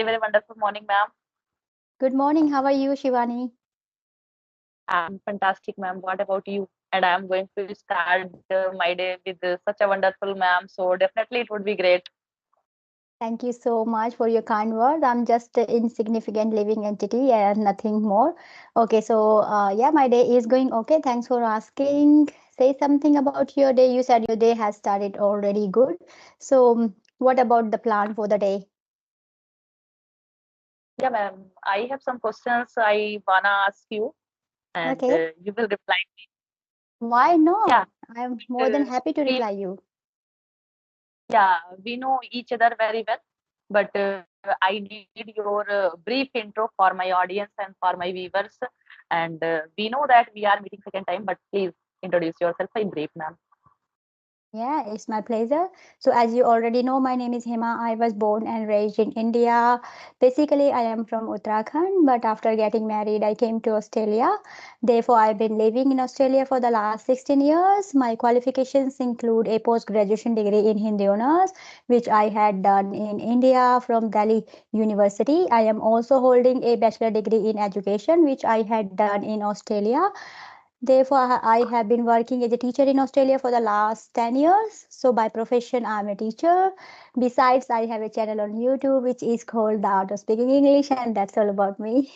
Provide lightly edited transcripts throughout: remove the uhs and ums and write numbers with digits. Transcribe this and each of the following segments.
very wonderful morning, ma'am. Good morning. How are you, Shivani? I'm fantastic, ma'am. What about you? And I'm going to start my day with such a wonderful ma'am. So definitely it would be great. Thank you so much for your kind words. I'm just an insignificant living entity and nothing more. Okay, so yeah, my day is going okay. Thanks for asking. Say something about your day. You said your day has started already good. So, what about the plan for the day? Yeah, ma'am. I have some questions I wanna ask you, and Okay, you will reply. why Yeah, not? I'm more than uh, happy to we reply you. yeah we know each other very well, but I need your brief intro for my audience and for my viewers. And we know that we are meeting second time, but please introduce yourself in brief, ma'am. Yeah, it's my pleasure. So, as you already know, my name is Hema. I was born and raised in India. Basically, I am from Uttarakhand, but after getting married, I came to Australia. Therefore, I've been living in Australia for the last 16 years. My qualifications include a post graduation degree in Hindi honors, which I had done in India from Delhi University. I am also holding a bachelor degree in education, which I had done in Australia. Therefore, I have been working as a teacher in Australia for the last 10 years. So, by profession, I'm a teacher. Besides, I have a channel on YouTube which is called The Art of Speaking English, and that's all about me.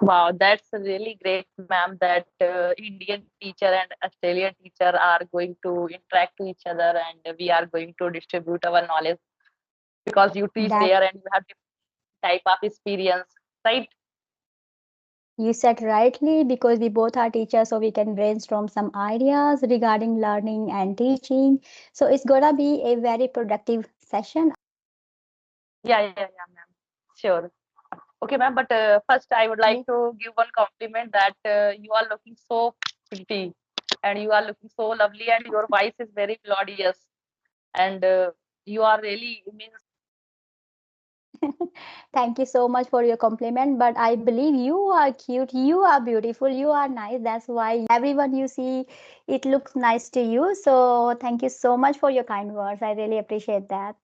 Wow, that's really great, ma'am, that Indian teacher and Australian teacher are going to interact to each other, and we are going to distribute our knowledge because you teach That there and you have different type of experience, right? you said rightly because we both are teachers, so we can brainstorm some ideas regarding learning and teaching. So, it's gonna be a very productive session. Yeah, ma'am. Sure. Okay, ma'am, but first I would like Okay. to give one compliment that you are looking so pretty and you are looking so lovely and your voice is very melodious and you are really means. Thank you so much for your compliment. But I believe you are cute, you are beautiful, you are nice. That's why everyone you see, it looks nice to you. So thank you so much for your kind words. I really appreciate that.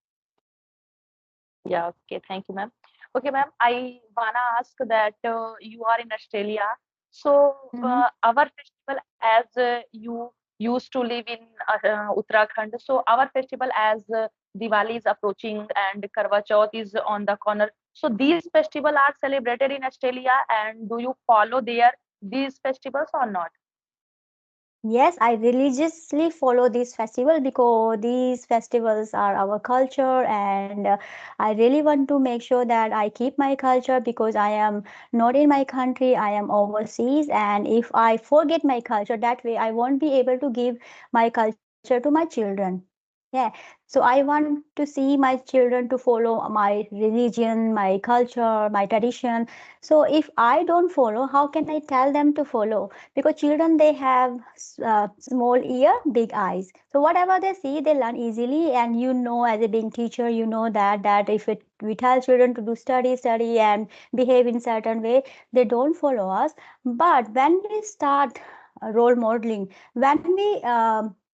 Yeah, okay, thank you, ma'am. Okay, ma'am, I wanna ask that you are in Australia. So, Mhm. our festival, as you used to live in Uttarakhand, so our festival as Diwali is approaching and Karwa Chauth is on the corner. So, these festivals are celebrated in Australia, and do you follow these festivals or not? Yes, I religiously follow this festival because these festivals are our culture, and I really want to make sure that I keep my culture because I am not in my country, I am overseas, and if I forget my culture, that way I won't be able to give my culture to my children. Yeah, so I want to see my children to follow my religion, my culture, my tradition. So if I don't follow, how can I tell them to follow? Because children, they have small ear, big eyes, so whatever they see they learn easily. And you know, as a being teacher, you know that if we tell children to do study and behave in certain way, they don't follow us. But when we start role modeling, when we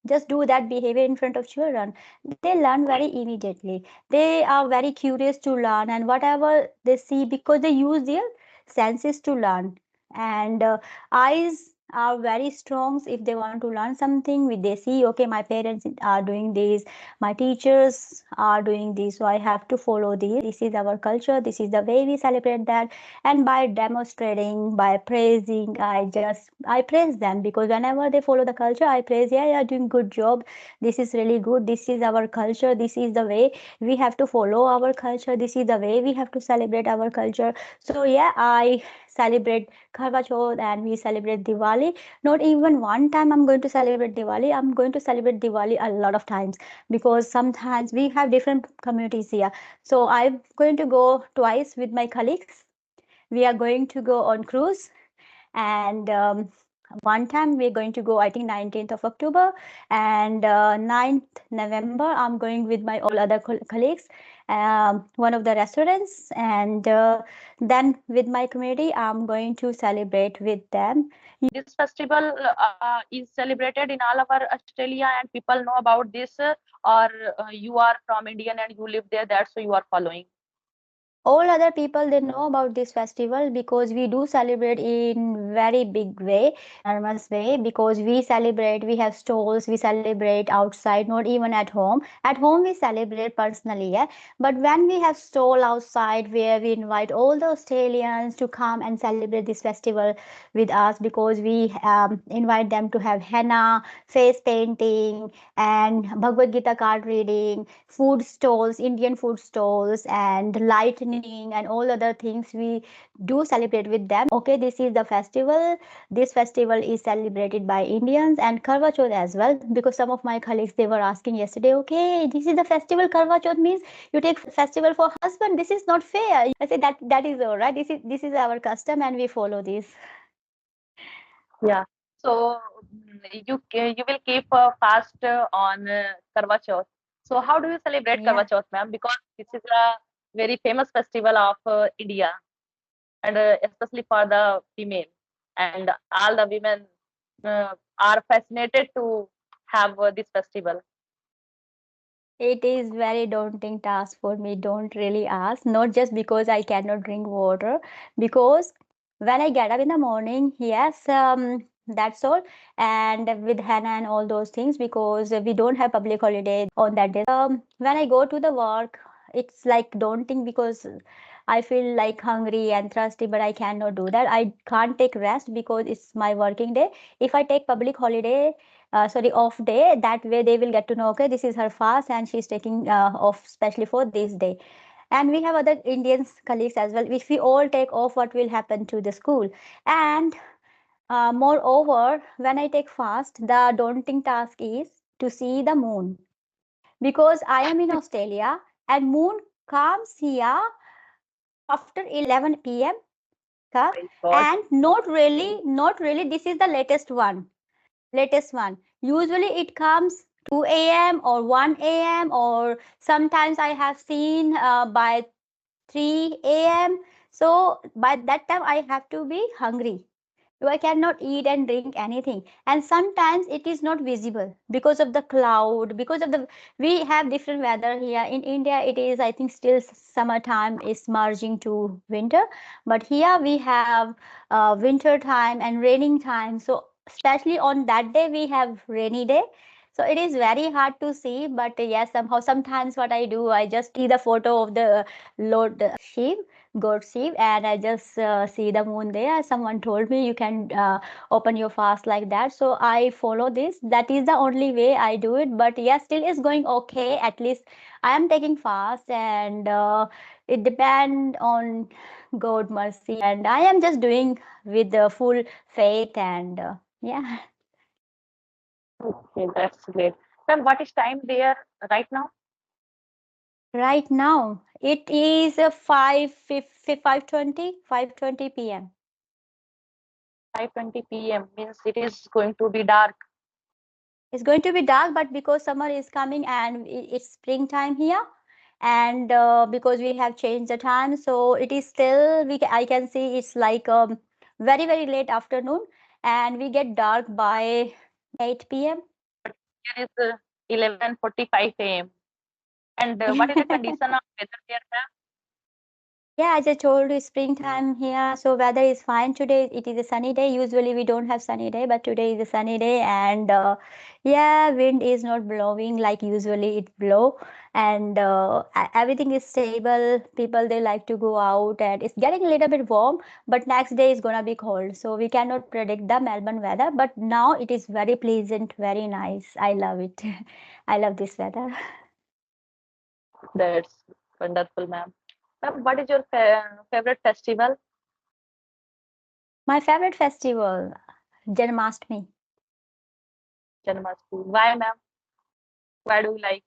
just do that behavior in front of children, they learn very immediately. They are very curious to learn, and whatever they see, because they use their senses to learn. And eyes are very strong. If they want to learn something, they see, okay, my parents are doing this, my teachers are doing this, so I have to follow this. This is our culture, this is the way we celebrate that. And by demonstrating, by praising, I praise them, because whenever they follow the culture, I praise, yeah, you're doing good job, this is really good, this is our culture, this is the way we have to follow our culture, this is the way we have to celebrate our culture. So yeah, I celebrate Karwa Chauth and we celebrate Diwali. Not even one time I'm going to celebrate Diwali. I'm going to celebrate Diwali a lot of times, because sometimes we have different communities here. So I'm going to go twice with my colleagues. We are going to go on cruise, and one time we're going to go, I think, 19th of October, and 9th November I'm going with my all other colleagues, one of the restaurants, and then with my community I'm going to celebrate with them. This festival is celebrated in all over Australia, and people know about this, or you are from Indian and you live there, that's why you are following. All other people they know about this festival because we do celebrate in very big way, enormous way, because we celebrate, we have stalls, we celebrate outside, not even at home. At home we celebrate personally, yeah, but when we have stall outside where we invite all the Australians to come and celebrate this festival with us, because we invite them to have henna, face painting, and Bhagavad Gita card reading, food stalls, Indian food stalls, and lightning, and all other things we do celebrate with them. Okay, this is the festival. This festival is celebrated by Indians, and Karwa Chauth as well. Because some of my colleagues they were asking yesterday, okay, this is the festival. Karwa Chauth means you take festival for husband. This is not fair. I say that is all right. This is our custom, and we follow this. Yeah. So you will keep fast on Karwa Chauth. So how do you celebrate Karwa Yeah. Chauth, ma'am? Because this is a very famous festival of India, and especially for the female, and all the women are fascinated to have this festival. It is very daunting task for me. Don't really ask. Not just because I cannot drink water, because when I get up in the morning, yes, that's all. And with henna and all those things, because we don't have public holiday on that day. When I go to the work, it's like daunting because I feel like hungry and thirsty, but I cannot do that. I can't take rest because it's my working day. If I take public holiday, sorry, off day, that way they will get to know, okay, this is her fast and she's taking off specially for this day. And we have other Indians colleagues as well. If we all take off, what will happen to the school? And moreover, when I take fast, the daunting task is to see the moon, because I am in Australia and moon comes here after 11 p.m. Oh ka, my God. and not really, this is the latest one. Usually it comes 2 a.m. or 1 a.m., or sometimes I have seen by 3 a.m. So by that time I have to be hungry. So I cannot eat and drink anything. And sometimes it is not visible because of the cloud, because of the, we have different weather here. In India, it is, I think, still summertime is merging to winter. But here we have winter time and raining time. So especially on that day, we have rainy day. So it is very hard to see, but yes, somehow sometimes what I do, I just see the photo of the Lord Shiv, God Shiv, and I just see the moon there. Someone told me you can open your fast like that, so I follow this. That is the only way I do it. But yes, still is going okay. At least I am taking fast, and it depend on God mercy, and I am just doing with the full faith and yeah. Okay, that's great. Ma'am, what is time there right now? Right now it is 5:20 p.m. 5:20 p.m. means it is going to be dark. It's going to be dark, but because summer is coming and it's springtime here, and because we have changed the time, so it is still I can see it's like very very late afternoon, and we get dark by 8 p.m. Here is 11:45 a.m. And what is the condition of weather there, ma'am? Yeah, as I told you, springtime here, so weather is fine today. It is a sunny day. Usually we don't have sunny day, but today is a sunny day, and yeah, wind is not blowing like usually it blow, and everything is stable. People they like to go out, and it's getting a little bit warm, but next day is gonna be cold. So we cannot predict the Melbourne weather, but now it is very pleasant, very nice. I love it. I love this weather. That's wonderful, ma'am. Ma'am, what is your favorite festival? My favorite festival, Janmashtami. Janmashtami. Why, ma'am? Why do you like?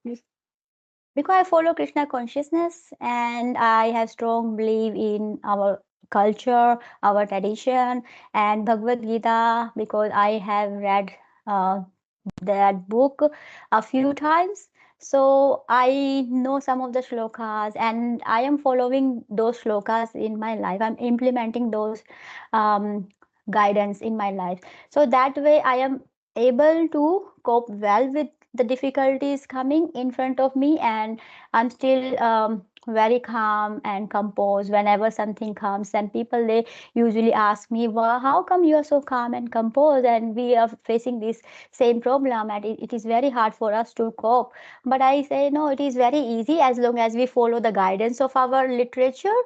Because I follow Krishna consciousness and I have strong belief in our culture, our tradition, and Bhagavad Gita because I have read uh, that book a few times. So I know some of the shlokas and I am following those shlokas in my life. I'm implementing those um, guidance in my life. So that way I am able to cope well with the difficulties coming in front of me, and I'm still very calm and composed whenever something comes, and people they usually ask me, well, how come you are so calm and composed and we are facing this same problem, and it is very hard for us to cope. But I say no, it is very easy as long as we follow the guidance of our literature.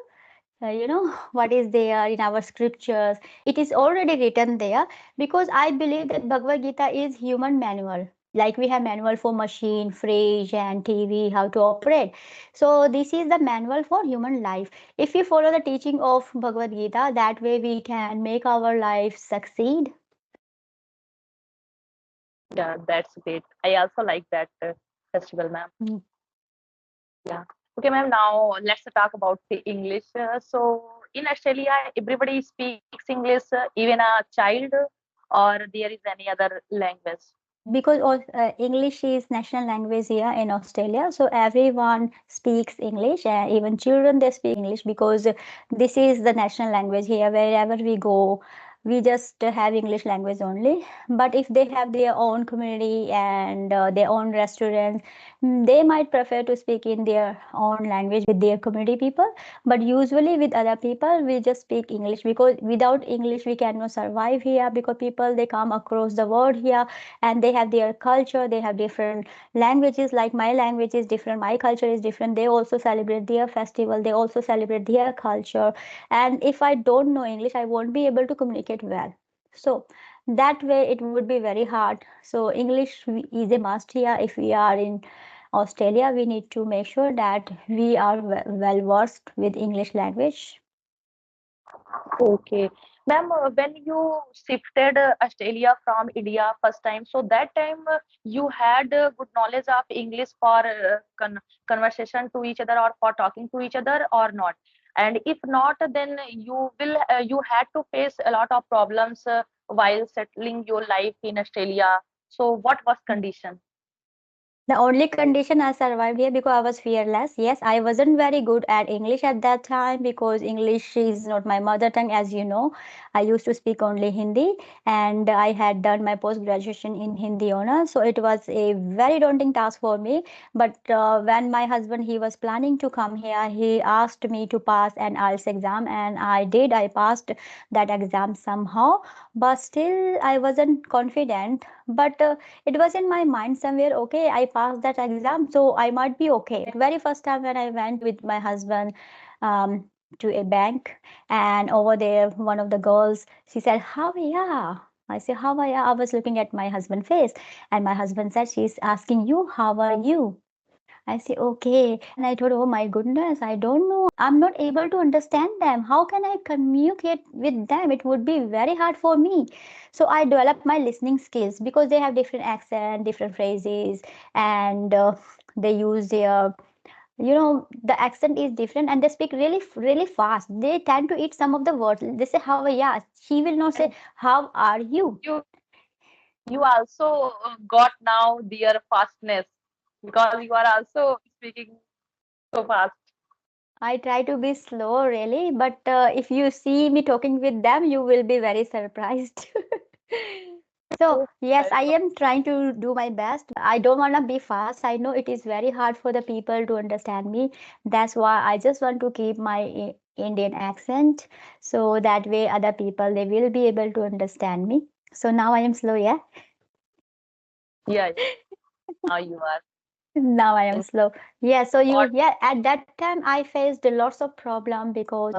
What is there in our scriptures, it is already written there, because I believe that Bhagavad Gita is human manual, like we have manual for machine, fridge and TV, how to operate. So this is the manual for human life. If we follow the teaching of Bhagavad Gita, that way we can make our life succeed. Yeah, that's great. I also like that festival, ma'am. Mm. Yeah. Okay, ma'am. Now let's talk about the English. So in Australia, everybody speaks English, even a child, or there is any other language. Because English is national language here in Australia, so everyone speaks English, and even children they speak English, because this is the national language here. Wherever we go, we just have English language only. But if they have their own community and their own restaurants, they might prefer to speak in their own language with their community people. But usually with other people, we just speak English, because without English we cannot survive here, because people they come across the world here and they have their culture, they have different languages. Like my language is different, my culture is different, they also celebrate their festival, they also celebrate their culture. And if I don't know English, I won't be able to communicate well. So that way it would be very hard. So English is a must here. If we are in Australia, we need to make sure that we are well versed with English language. Okay. Ma'am, when you shifted Australia from India first time, so that time you had good knowledge of English for conversation to each other or for talking to each other or not? And if not, then you had to face a lot of problems while settling your life in Australia. So what was condition? The only condition I survived here because I was fearless. Yes, I wasn't very good at English at that time, because English is not my mother tongue, as you know. I used to speak only Hindi, and I had done my post graduation in Hindi honors. So it was a very daunting task for me. But when my husband he was planning to come here, he asked me to pass an IELTS exam, and I did. I passed that exam somehow, but still I wasn't confident. But it was in my mind somewhere, okay, I passed that exam, so I might be okay. Very first time when I went with my husband to a bank, and over there one of the girls, she said, how are you? I said, how are you? I was looking at my husband's face, and my husband said, she's asking you, how are you? I say, okay. And I thought, oh my goodness, I don't know. I'm not able to understand them. How can I communicate with them? It would be very hard for me. So I developed my listening skills, because they have different accent, different phrases, and they use their, the accent is different, and they speak really, really fast. They tend to eat some of the words. They say, how are you? She will not say, And how are you? you you also got now their fastness because you are also speaking so fast. I try to be slow, really, but if you see me talking with them, you will be very surprised. So, yes, I am trying to do my best. I don't want to be fast. I know it is very hard for the people to understand me. That's why I just want to keep my Indian accent, so that way other people they will be able to understand me. So now I am slow, yeah. Yeah, yeah. Now you are. Now I am And slow. Yeah, so what? yeah, at that time I faced lots of problem, because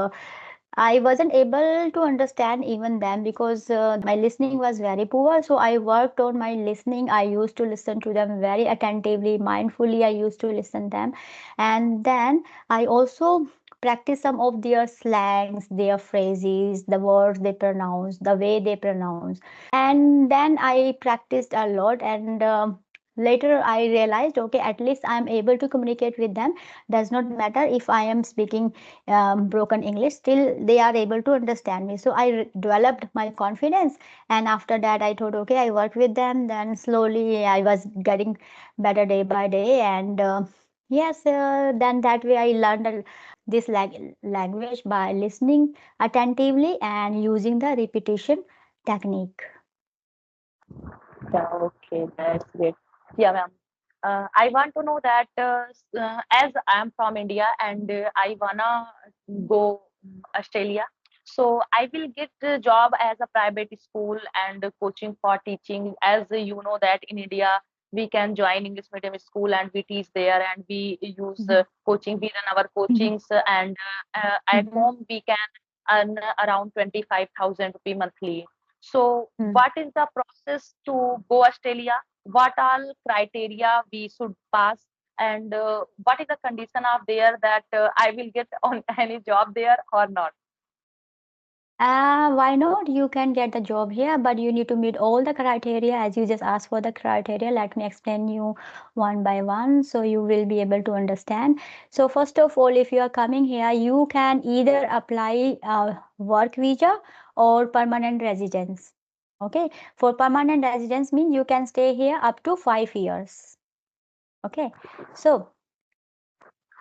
I wasn't able to understand even them, because my listening was very poor. So I worked on my listening. I used to listen to them very attentively, mindfully. I used to listen them, and then I also practice some of their slangs, their phrases, the words they pronounce, the way they pronounce, and then I practiced a lot. And later I realized, okay, at least I'm able to communicate with them. Does not matter if I am speaking broken English, still they are able to understand me. So I developed my confidence, and after that I thought, okay, I worked with them. Then slowly I was getting better day by day, and yes, then that way I learned this language by listening attentively and using the repetition technique. Yeah, okay, that's great. Yeah, ma'am. I want to know that as I am from India and I wanna go Australia, so I will get a job as a private school and coaching for teaching. As you know that in India we can join English medium school and we teach there and we use Mhm. coaching. We run our coachings and at Mhm. home we can earn around 25,000 rupee monthly. So Mhm. what is the process to go Australia? What all criteria we should pass, and what is the condition of there that I will get on any job there or not? Why not? You can get the job here, but you need to meet all the criteria as you just asked for the criteria. Let me explain you one by one so you will be able to understand. So first of all, if you are coming here, you can either apply work visa or permanent residence. Okay, for permanent residence means you can stay here up to 5 years. Okay, so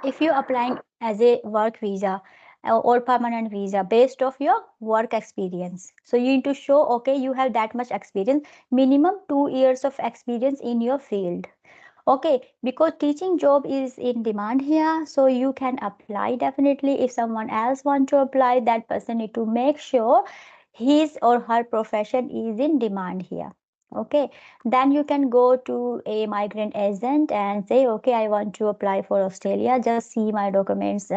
if you're applying as a work visa or permanent visa based of your work experience, so you need to show okay you have that much experience, minimum 2 years of experience in your field. Okay, because teaching job is in demand here, so you can apply definitely. If someone else want to apply, that person need to make sure his or her profession is in demand here. Okay, then you can go to a migrant agent and say, okay, I want to apply for Australia. Just see my documents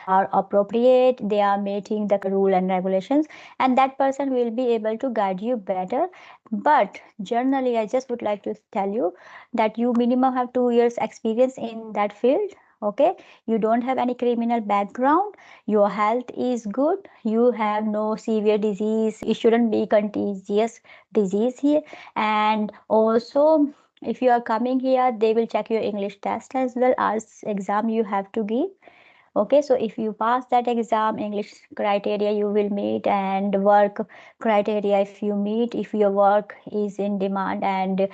are appropriate, they are meeting the rule and regulations, and that person will be able to guide you better. But generally, I just would like to tell you that you minimum have 2 years experience in that field. Okay, you don't have any criminal background, your health is good, you have no severe disease, it shouldn't be contagious disease here. And also if you are coming here, they will check your English test as well as exam you have to give. Okay, so if you pass that exam, English criteria you will meet, and work criteria if you meet, if your work is in demand and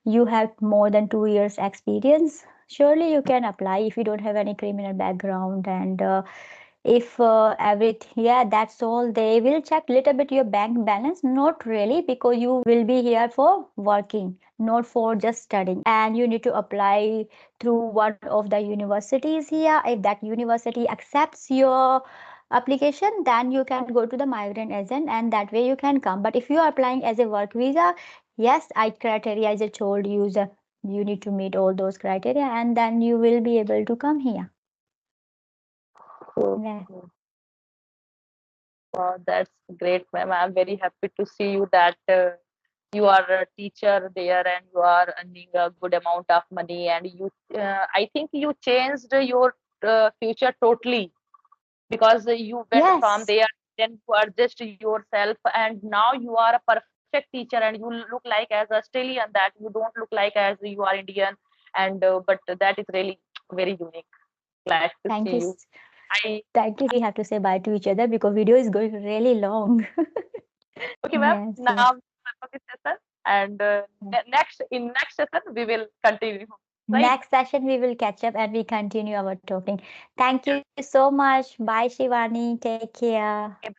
you have more than 2 years experience, surely you can apply if you don't have any criminal background. And if everything, yeah, that's all. They will check little bit your bank balance, not really, because you will be here for working, not for just studying. And you need to apply through one of the universities here. If that university accepts your application, then you can go to the migrant agent and that way you can come. But if you are applying as a work visa, yes, I criteria as I told you, you need to meet all those criteria and then you will be able to come here. So, Yeah. wow, that's great, ma'am. I'm very happy to see you that you are a teacher there and you are earning a good amount of money. And you, I think you changed your future totally because you went from Yes. there, then you adjust yourself, and now you are a perfect teacher and you look like as Australian, that you don't look like as you are Indian. And but that is really very unique. Glad to see Thank you. you. I Thank you. We have to say bye to each other because video is going really long. Okay, ma'am. Yes, Now yes. we wrap up this session, and Yes. next session we will continue. Right? Next session, we will catch up and we continue our talking. Thank you so much. Bye, Shivani. Take care. Okay.